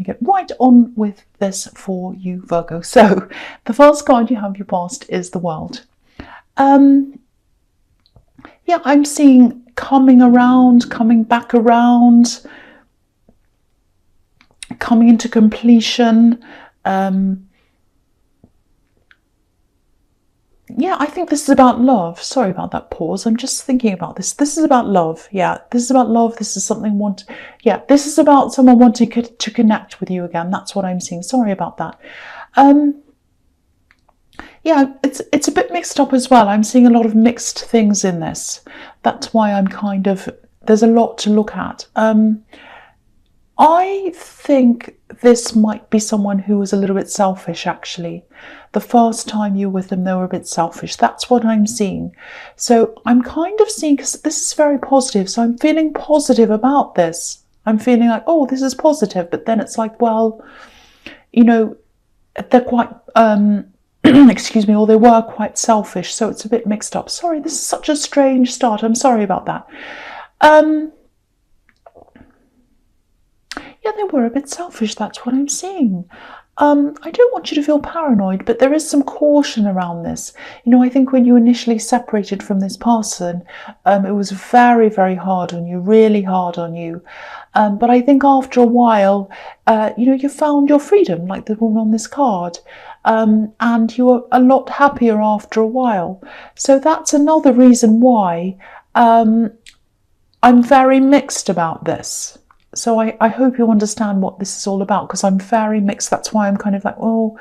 get right on with this for you, Virgo. So the first card you have your past is the World. Yeah, I'm seeing coming around, coming back around, coming into completion. Yeah, I think this is about love. Sorry about that pause. I'm just thinking about this. This is about love. Yeah, this is about love. This is something yeah, this is about someone wanting to connect with you again. That's what I'm seeing. Sorry about that. Yeah, it's a bit mixed up as well. I'm seeing a lot of mixed things in this. That's why I'm kind of, there's a lot to look at. I think this might be someone who was a little bit selfish, actually. The first time you were with them, they were a bit selfish. That's what I'm seeing. So I'm kind of seeing, because this is very positive, so I'm feeling positive about this. I'm feeling like, oh, this is positive. But then it's like, well, you know, they're quite, excuse me, or they were quite selfish. So it's a bit mixed up. Sorry, this is such a strange start. I'm sorry about that. Yeah, they were a bit selfish. That's what I'm seeing. I don't want you to feel paranoid, but there is some caution around this. You know, I think when you initially separated from this person, it was very, very hard on you, really hard on you. But I think after a while, you know, you found your freedom, like the woman on this card, and you were a lot happier after a while. So that's another reason why I'm very mixed about this. So I hope you understand what this is all about, because I'm very mixed. That's why I'm kind of like, oh,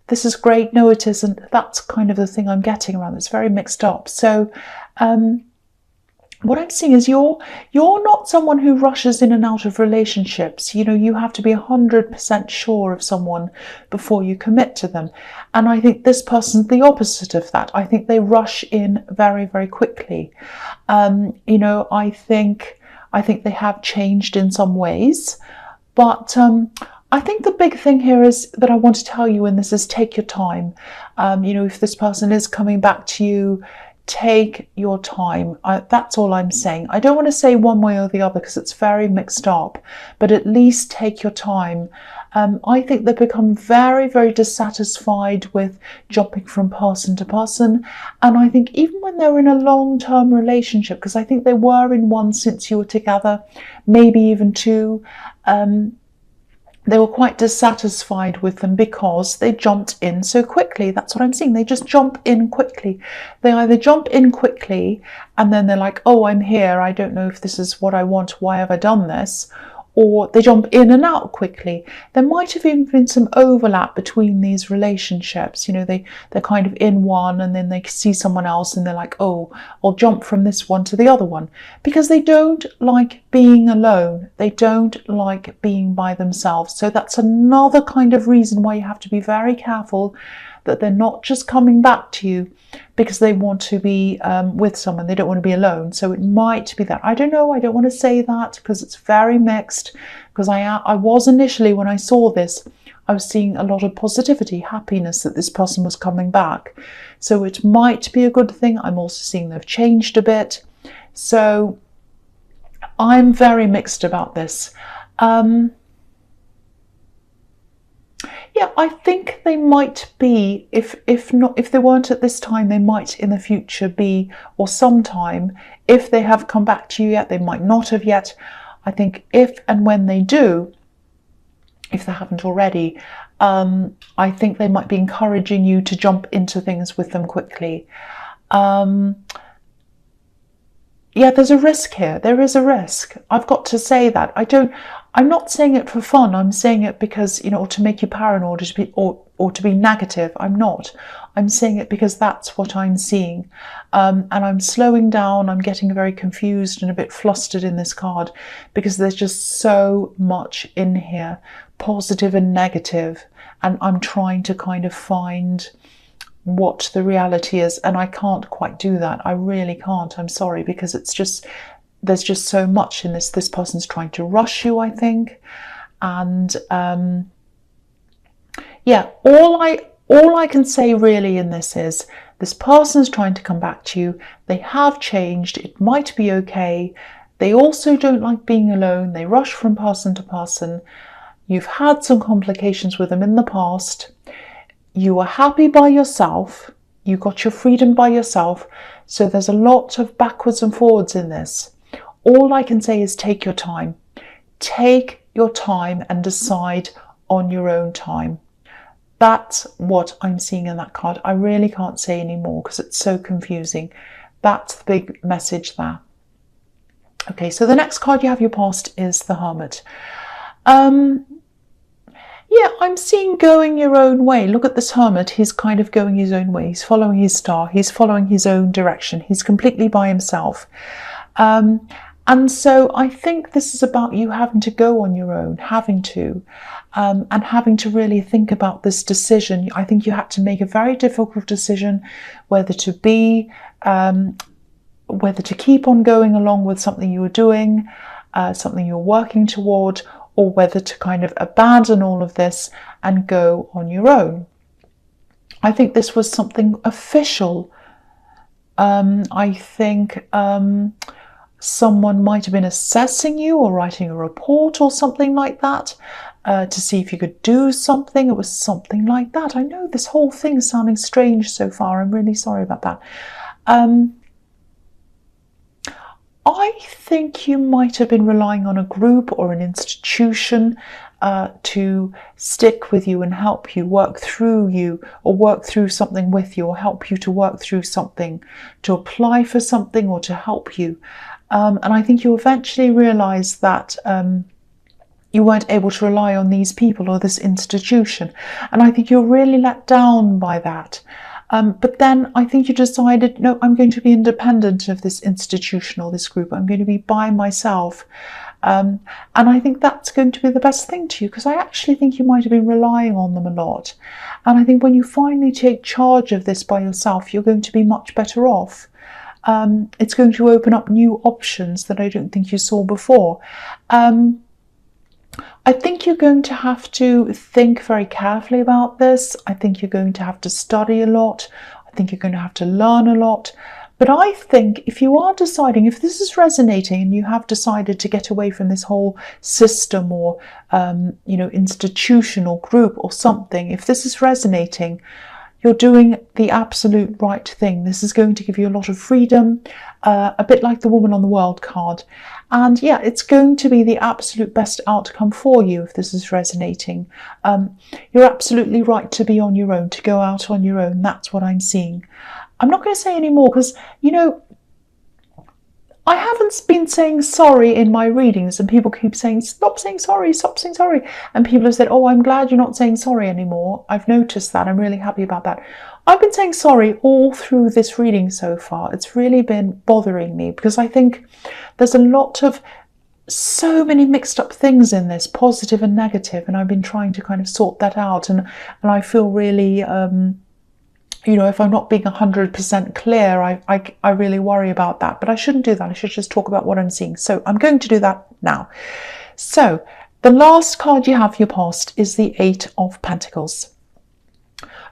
this is great. No, it isn't. That's kind of the thing I'm getting around. It's very mixed up. So what I'm seeing is you're not someone who rushes in and out of relationships. You know, you have to be 100% sure of someone before you commit to them. And I think this person's the opposite of that. I think they rush in very, very quickly. You know, I think they have changed in some ways, but I think the big thing here is that I want to tell you in this is take your time. You know, if this person is coming back to you, take your time. That's all I'm saying. I don't want to say one way or the other because it's very mixed up, but at least take your time. I think they've become very, very dissatisfied with jumping from person to person. And I think even when they're in a long-term relationship, because I think they were in one since you were together, maybe even two, they were quite dissatisfied with them because they jumped in so quickly. That's what I'm seeing. They just jump in quickly. They either jump in quickly and then they're like, oh, I'm here. I don't know if this is what I want. Why have I done this? Or they jump in and out quickly. There might have even been some overlap between these relationships. You know, they're kind of in one and then they see someone else and they're like, oh, I'll jump from this one to the other one. Because they don't like being alone. They don't like being by themselves. So that's another kind of reason why you have to be very careful that they're not just coming back to you because they want to be with someone. They don't want to be alone. So it might be that. I don't know. I don't want to say that because it's very mixed. Because I was initially, when I saw this, I was seeing a lot of positivity, happiness that this person was coming back. So it might be a good thing. I'm also seeing they've changed a bit. So I'm very mixed about this. Yeah, I think they might be, if they weren't at this time, they might in the future be, or sometime. If they have come back to you yet, they might not have yet. I think if and when they do, if they haven't already, I think they might be encouraging you to jump into things with them quickly. Yeah, there's a risk here. There is a risk. I've got to say that. I'm not saying it for fun. I'm saying it because, you know, or to make you paranoid or to be negative. I'm not. I'm saying it because that's what I'm seeing. And I'm slowing down. I'm getting very confused and a bit flustered in this card because there's just so much in here, positive and negative. And I'm trying to kind of find what the reality is, and I can't quite do that. I really can't. I'm sorry, because it's just, there's just so much in this. This person's trying to rush you, I think, and yeah, all I can say really in this is this person's trying to come back to you. They have changed. It might be okay. They also don't like being alone. They rush from person to person. You've had some complications with them in the past. You were happy by yourself. You got your freedom by yourself. So there's a lot of backwards and forwards in this. All I can say is take your time. Take your time and decide on your own time. That's what I'm seeing in that card. I really can't say any more because it's so confusing. That's the big message there. Okay, so the next card you have your past is the Hermit. Yeah, I'm seeing going your own way. Look at this Hermit. He's kind of going his own way. He's following his star. He's following his own direction. He's completely by himself. And so I think this is about you having to go on your own, and having to really think about this decision. I think you had to make a very difficult decision whether to keep on going along with something you were doing, something you're working toward, or whether to kind of abandon all of this and go on your own. I think this was something official. I think someone might have been assessing you or writing a report or something like that to see if you could do something. It was something like that. I know this whole thing is sounding strange so far. I'm really sorry about that. I think you might have been relying on a group or an institution to stick with you and help you work through something with you, or help you to work through something, to apply for something, or to help you. And I think you eventually realised that you weren't able to rely on these people or this institution. And I think you're really let down by that. But then I think you decided, no, I'm going to be independent of this institution or this group. I'm going to be by myself. And I think that's going to be the best thing to you, because I actually think you might have been relying on them a lot. And I think when you finally take charge of this by yourself, you're going to be much better off. It's going to open up new options that I don't think you saw before. I think you're going to have to think very carefully about this. I think you're going to have to study a lot. I think you're going to have to learn a lot. But I think if you are deciding, if this is resonating and you have decided to get away from this whole system or, institution or group or something, if this is resonating, you're doing the absolute right thing. This is going to give you a lot of freedom, a bit like the Woman on the World card. And yeah, it's going to be the absolute best outcome for you if this is resonating. You're absolutely right to be on your own, to go out on your own. That's what I'm seeing. I'm not going to say any more because, I haven't been saying sorry in my readings, and people keep saying, stop saying sorry, stop saying sorry. And people have said, oh, I'm glad you're not saying sorry anymore. I've noticed that. I'm really happy about that. I've been saying sorry all through this reading so far. It's really been bothering me because I think there's a lot of so many mixed up things in this, positive and negative, and I've been trying to kind of sort that out. And I feel really... if I'm not being 100% clear, I really worry about that. But I shouldn't do that. I should just talk about what I'm seeing. So I'm going to do that now. So the last card you have for your past is the Eight of Pentacles.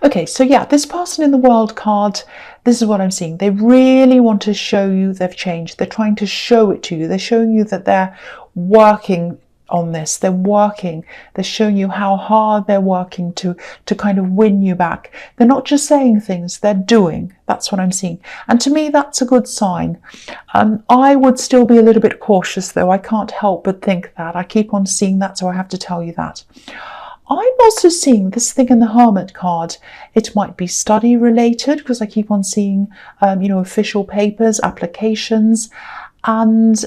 Okay, so yeah, this person in the World card, this is what I'm seeing. They really want to show you they've changed. They're trying to show it to you. They're showing you that they're working on this. They're working. They're showing you how hard they're working to kind of win you back. They're not just saying things, they're doing. That's what I'm seeing. And to me, that's a good sign. I would still be a little bit cautious though. I can't help but think that. I keep on seeing that, so I have to tell you that. I'm also seeing this thing in the Hermit card. It might be study related because I keep on seeing, official papers, applications, and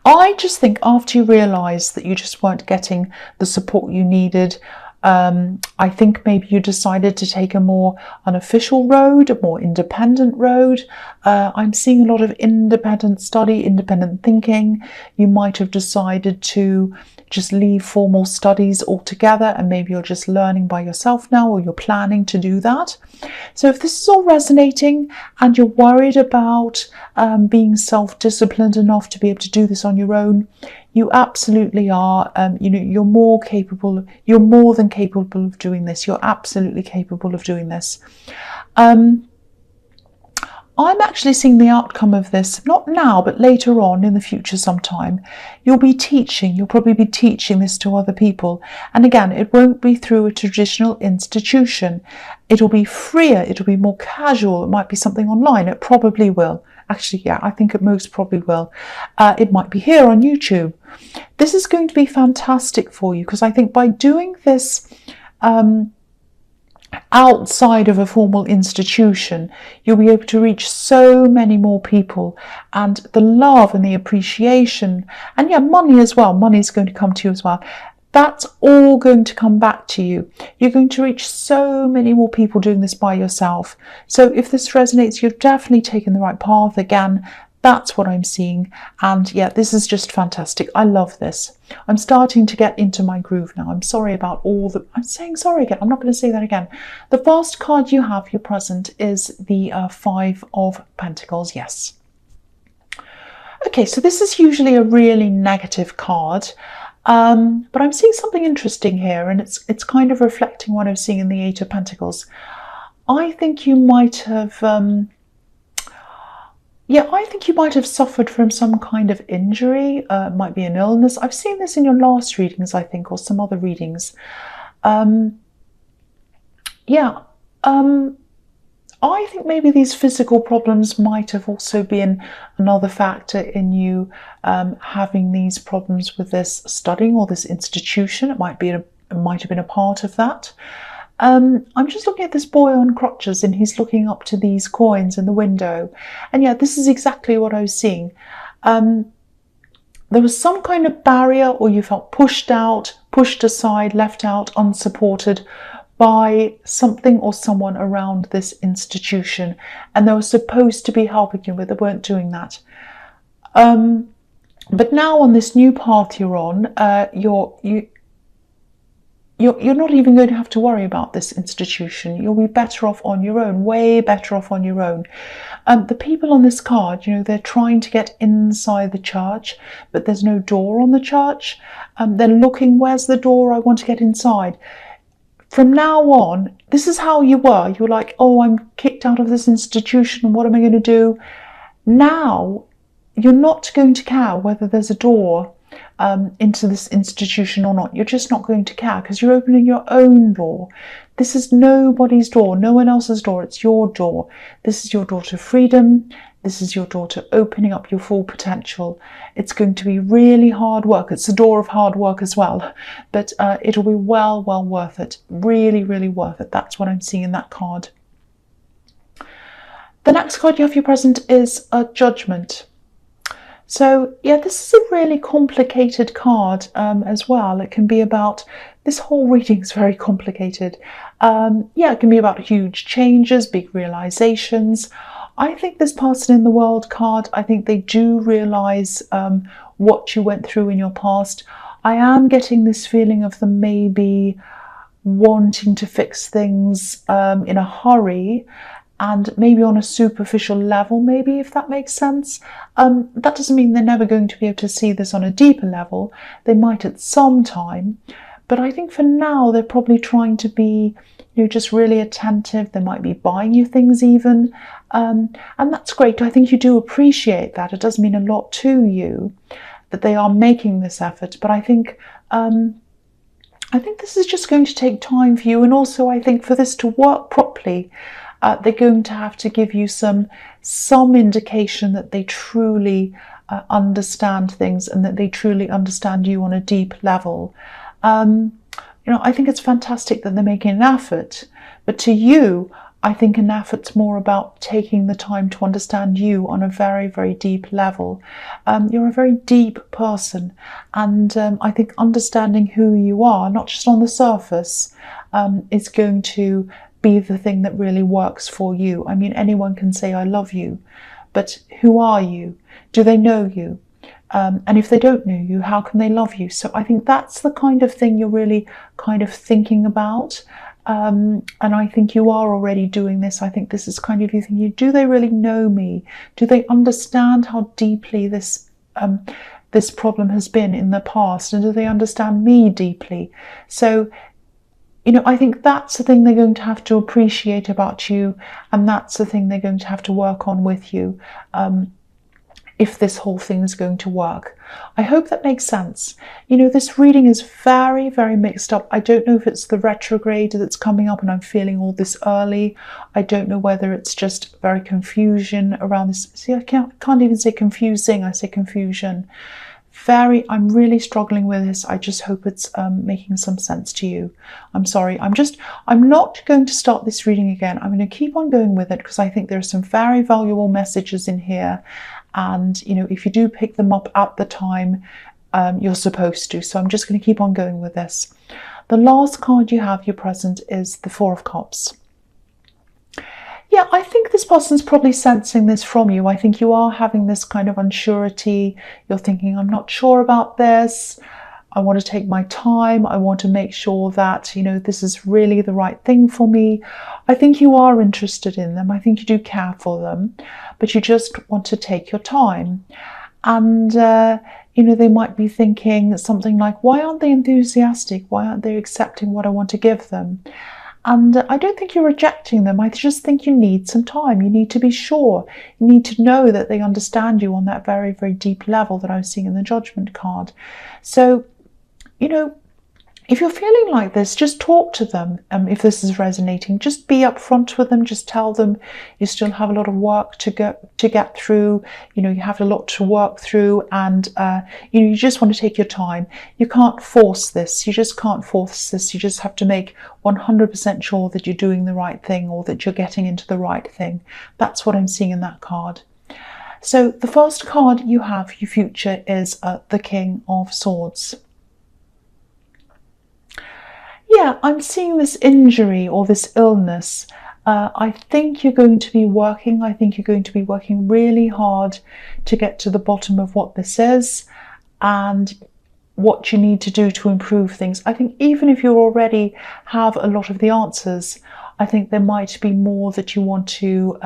I just think after you realise that you just weren't getting the support you needed, I think maybe you decided to take a more unofficial road, a more independent road. I'm seeing a lot of independent study, independent thinking. You might have decided to just leave formal studies altogether, and maybe you're just learning by yourself now, or you're planning to do that. So if this is all resonating and you're worried about being self-disciplined enough to be able to do this on your own, you absolutely are. You're more capable. You're more than capable of doing this. You're absolutely capable of doing this. I'm actually seeing the outcome of this, not now, but later on in the future sometime. You'll probably be teaching this to other people. And again, it won't be through a traditional institution. It'll be freer, it'll be more casual, it might be something online, it probably will. Actually, yeah, I think it most probably will. It might be here on YouTube. This is going to be fantastic for you, because I think by doing this outside of a formal institution, you'll be able to reach so many more people, and the love and the appreciation, and yeah, money as well. Money is going to come to you as well. That's all going to come back to you. You're going to reach so many more people doing this by yourself. So if this resonates, you've definitely taken the right path. Again, that's what I'm seeing. And yeah, this is just fantastic. I love this. I'm starting to get into my groove now. I'm sorry about all the... I'm saying sorry again. I'm not going to say that again. The first card you have, your present, is the Five of Pentacles. Yes. Okay, so this is usually a really negative card. But I'm seeing something interesting here, and it's kind of reflecting what I'm seeing in the Eight of Pentacles. I think you might have... I think you might have suffered from some kind of injury. It might be an illness. I've seen this in your last readings, I think, or some other readings. I think maybe these physical problems might have also been another factor in you having these problems with this studying or this institution. It might have been a part of that. I'm just looking at this boy on crutches, and he's looking up to these coins in the window. And yeah, this is exactly what I was seeing. There was some kind of barrier, or you felt pushed out, pushed aside, left out, unsupported by something or someone around this institution. And they were supposed to be helping you, but they weren't doing that. But now on this new path you're on, you're not even going to have to worry about this institution. You'll be better off on your own, way better off on your own. The people on this card, they're trying to get inside the church, but there's no door on the church. They're looking, where's the door? I want to get inside. From now on, this is how you were. You were like, oh, I'm kicked out of this institution. What am I going to do? Now, you're not going to care whether there's a door into this institution or not. You're just not going to care, because you're opening your own door. This is nobody's door, no one else's door. It's your door. This is your door to freedom. This is your door to opening up your full potential. It's going to be really hard work. It's the door of hard work as well, but it'll be well worth it. Really, really worth it. That's what I'm seeing in that card. The next card you have, your present, is a Judgment. So yeah, this is a really complicated card as well. It can be about, this whole reading is very complicated. It can be about huge changes, big realizations. I think this person in the World card, I think they do realize what you went through in your past. I am getting this feeling of them maybe wanting to fix things in a hurry, and maybe on a superficial level, maybe, if that makes sense. That doesn't mean they're never going to be able to see this on a deeper level. They might at some time, but I think for now they're probably trying to be, just really attentive. They might be buying you things even, and that's great. I think you do appreciate that. It does mean a lot to you that they are making this effort, but I think this is just going to take time for you, and also I think for this to work properly, they're going to have to give you some indication that they truly understand things, and that they truly understand you on a deep level. I think it's fantastic that they're making an effort, but to you, I think an effort's more about taking the time to understand you on a very, very deep level. You're a very deep person, and I think understanding who you are, not just on the surface, is going to be the thing that really works for you. I mean, anyone can say I love you, but who are you? Do they know you? And if they don't know you, how can they love you? So I think that's the kind of thing you're really kind of thinking about. And I think you are already doing this. I think this is kind of you thinking, do they really know me? Do they understand how deeply this problem has been in the past? And do they understand me deeply? So I think that's the thing they're going to have to appreciate about you, and that's the thing they're going to have to work on with you, if this whole thing is going to work. I hope that makes sense. This reading is very, very mixed up. I don't know if it's the retrograde that's coming up and I'm feeling all this early. I don't know whether it's just very confusion around this. See, I can't even say confusing, I say confusion. I'm really struggling with this. I just hope it's making some sense to you. I'm sorry. I'm not going to start this reading again. I'm going to keep on going with it because I think there are some very valuable messages in here. And, if you do pick them up at the time, you're supposed to. So I'm just going to keep on going with this. The last card you have, your present, is the Four of Cups. Yeah, I think this person's probably sensing this from you. I think you are having this kind of unsurety. You're thinking, I'm not sure about this. I want to take my time. I want to make sure that, this is really the right thing for me. I think you are interested in them. I think you do care for them, but you just want to take your time. And, they might be thinking something like, why aren't they enthusiastic? Why aren't they accepting what I want to give them? And I don't think you're rejecting them. I just think you need some time. You need to be sure. You need to know that they understand you on that very, very deep level that I was seeing in the Judgment card. So, if you're feeling like this, just talk to them. If this is resonating, just be upfront with them. Just tell them you still have a lot of work to get through. You have a lot to work through, and you just want to take your time. You can't force this. You just can't force this. You just have to make 100% sure that you're doing the right thing, or that you're getting into the right thing. That's what I'm seeing in that card. So the first card you have, your future, is the King of Swords. Yeah, I'm seeing this injury or this illness. I think you're going to be working. I think you're going to be working really hard to get to the bottom of what this is and what you need to do to improve things. I think even if you already have a lot of the answers, I think there might be more that you want to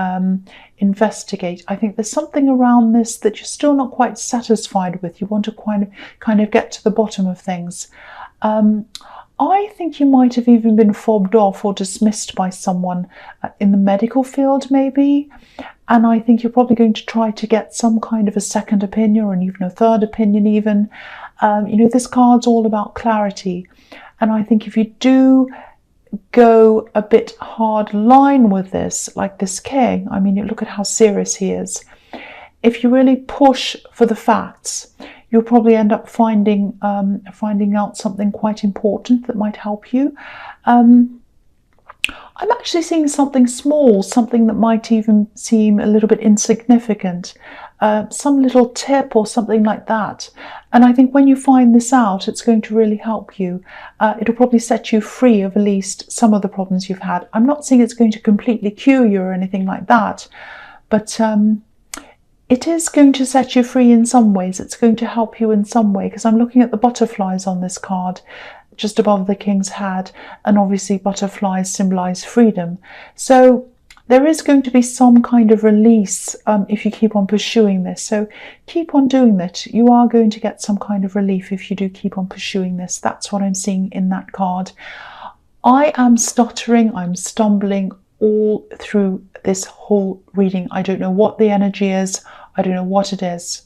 investigate. I think there's something around this that you're still not quite satisfied with. You want to kind of get to the bottom of things. I think you might have even been fobbed off or dismissed by someone in the medical field, maybe. And I think you're probably going to try to get some kind of a second opinion, or even a third opinion even. This card's all about clarity. And I think if you do go a bit hard line with this, like this king, you look at how serious he is. If you really push for the facts, you'll probably end up finding out something quite important that might help you. I'm actually seeing something small, something that might even seem a little bit insignificant, some little tip or something like that. And I think when you find this out, it's going to really help you. It'll probably set you free of at least some of the problems you've had. I'm not saying it's going to completely cure you or anything like that, but it is going to set you free in some ways. It's going to help you in some way, because I'm looking at the butterflies on this card just above the king's head, and obviously butterflies symbolize freedom. So there is going to be some kind of release if you keep on pursuing this. So keep on doing that. You are going to get some kind of relief if you do keep on pursuing this. That's what I'm seeing in that card. I am stuttering, I'm stumbling all through this whole reading. I don't know what the energy is. I don't know what it is.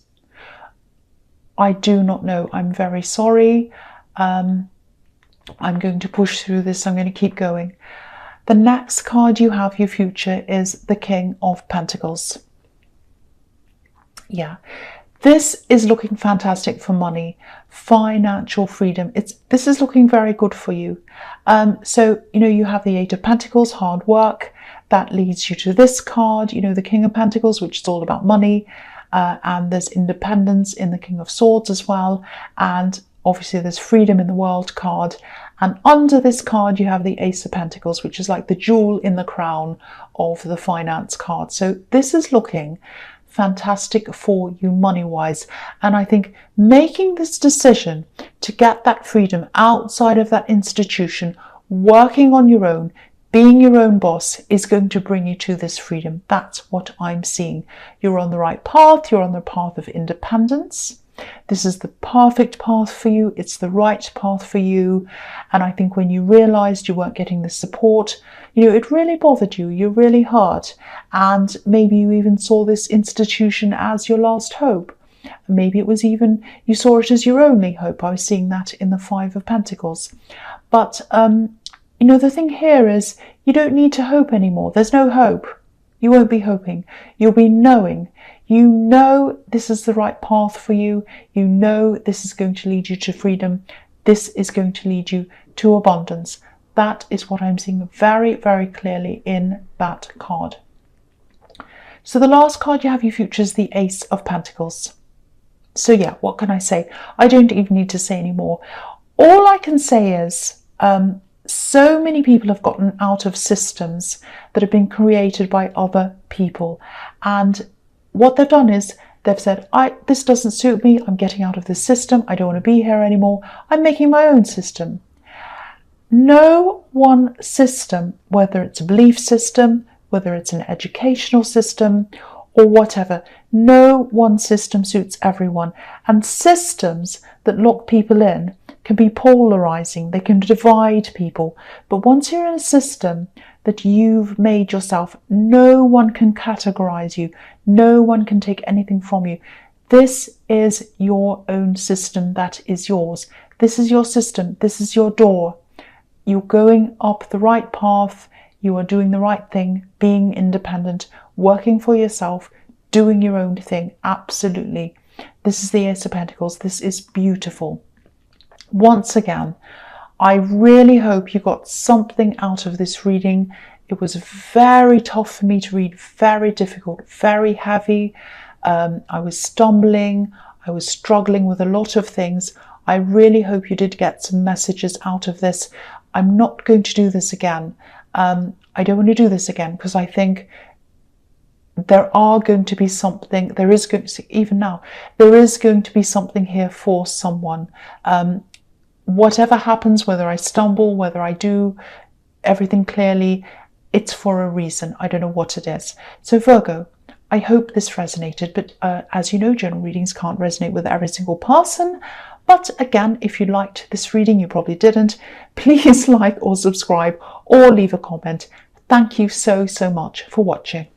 I do not know. I'm very sorry. I'm going to push through this. I'm going to keep going. The next card you have, your future, is the King of Pentacles. Yeah, this is looking fantastic for money, financial freedom. This is looking very good for you. So, you have the Eight of Pentacles, hard work. That leads you to this card, the King of Pentacles, which is all about money. And there's independence in the King of Swords as well. And obviously there's freedom in the World card. And under this card, you have the Ace of Pentacles, which is like the jewel in the crown of the finance card. So this is looking fantastic for you money-wise. And I think making this decision to get that freedom outside of that institution, working on your own, being your own boss, is going to bring you to this freedom. That's what I'm seeing. You're on the right path. You're on the path of independence. This is the perfect path for you. It's the right path for you. And I think when you realized you weren't getting the support, it really bothered you. You're really hurt. And maybe you even saw this institution as your last hope. Maybe it was even, you saw it as your only hope. I was seeing that in the Five of Pentacles. But, the thing here is you don't need to hope anymore. There's no hope. You won't be hoping. You'll be knowing. You know this is the right path for you. You know this is going to lead you to freedom. This is going to lead you to abundance. That is what I'm seeing very, very clearly in that card. So the last card you have your future is the Ace of Pentacles. So yeah, what can I say? I don't even need to say anymore. All I can say is so many people have gotten out of systems that have been created by other people. And what they've done is they've said, this doesn't suit me. I'm getting out of this system. I don't want to be here anymore. I'm making my own system. No one system, whether it's a belief system, whether it's an educational system or whatever, no one system suits everyone. And systems that lock people in can be polarizing. They can divide people. But once you're in a system that you've made yourself, no one can categorize you. No one can take anything from you. This is your own system that is yours. This is your system. This is your door. You're going up the right path. You are doing the right thing, being independent, working for yourself, doing your own thing. Absolutely. This is the Ace of Pentacles. This is beautiful. Once again, I really hope you got something out of this reading. It was very tough for me to read, very difficult, very heavy. I was stumbling. I was struggling with a lot of things. I really hope you did get some messages out of this. I'm not going to do this again. I don't want to do this again because I think there is going to be something here for someone. Whatever happens, whether I stumble, whether I do everything clearly, it's for a reason. I don't know what it is. So Virgo, I hope this resonated, but as you know, general readings can't resonate with every single person. But again, if you liked this reading, you probably didn't, please like or subscribe or leave a comment. Thank you so much for watching.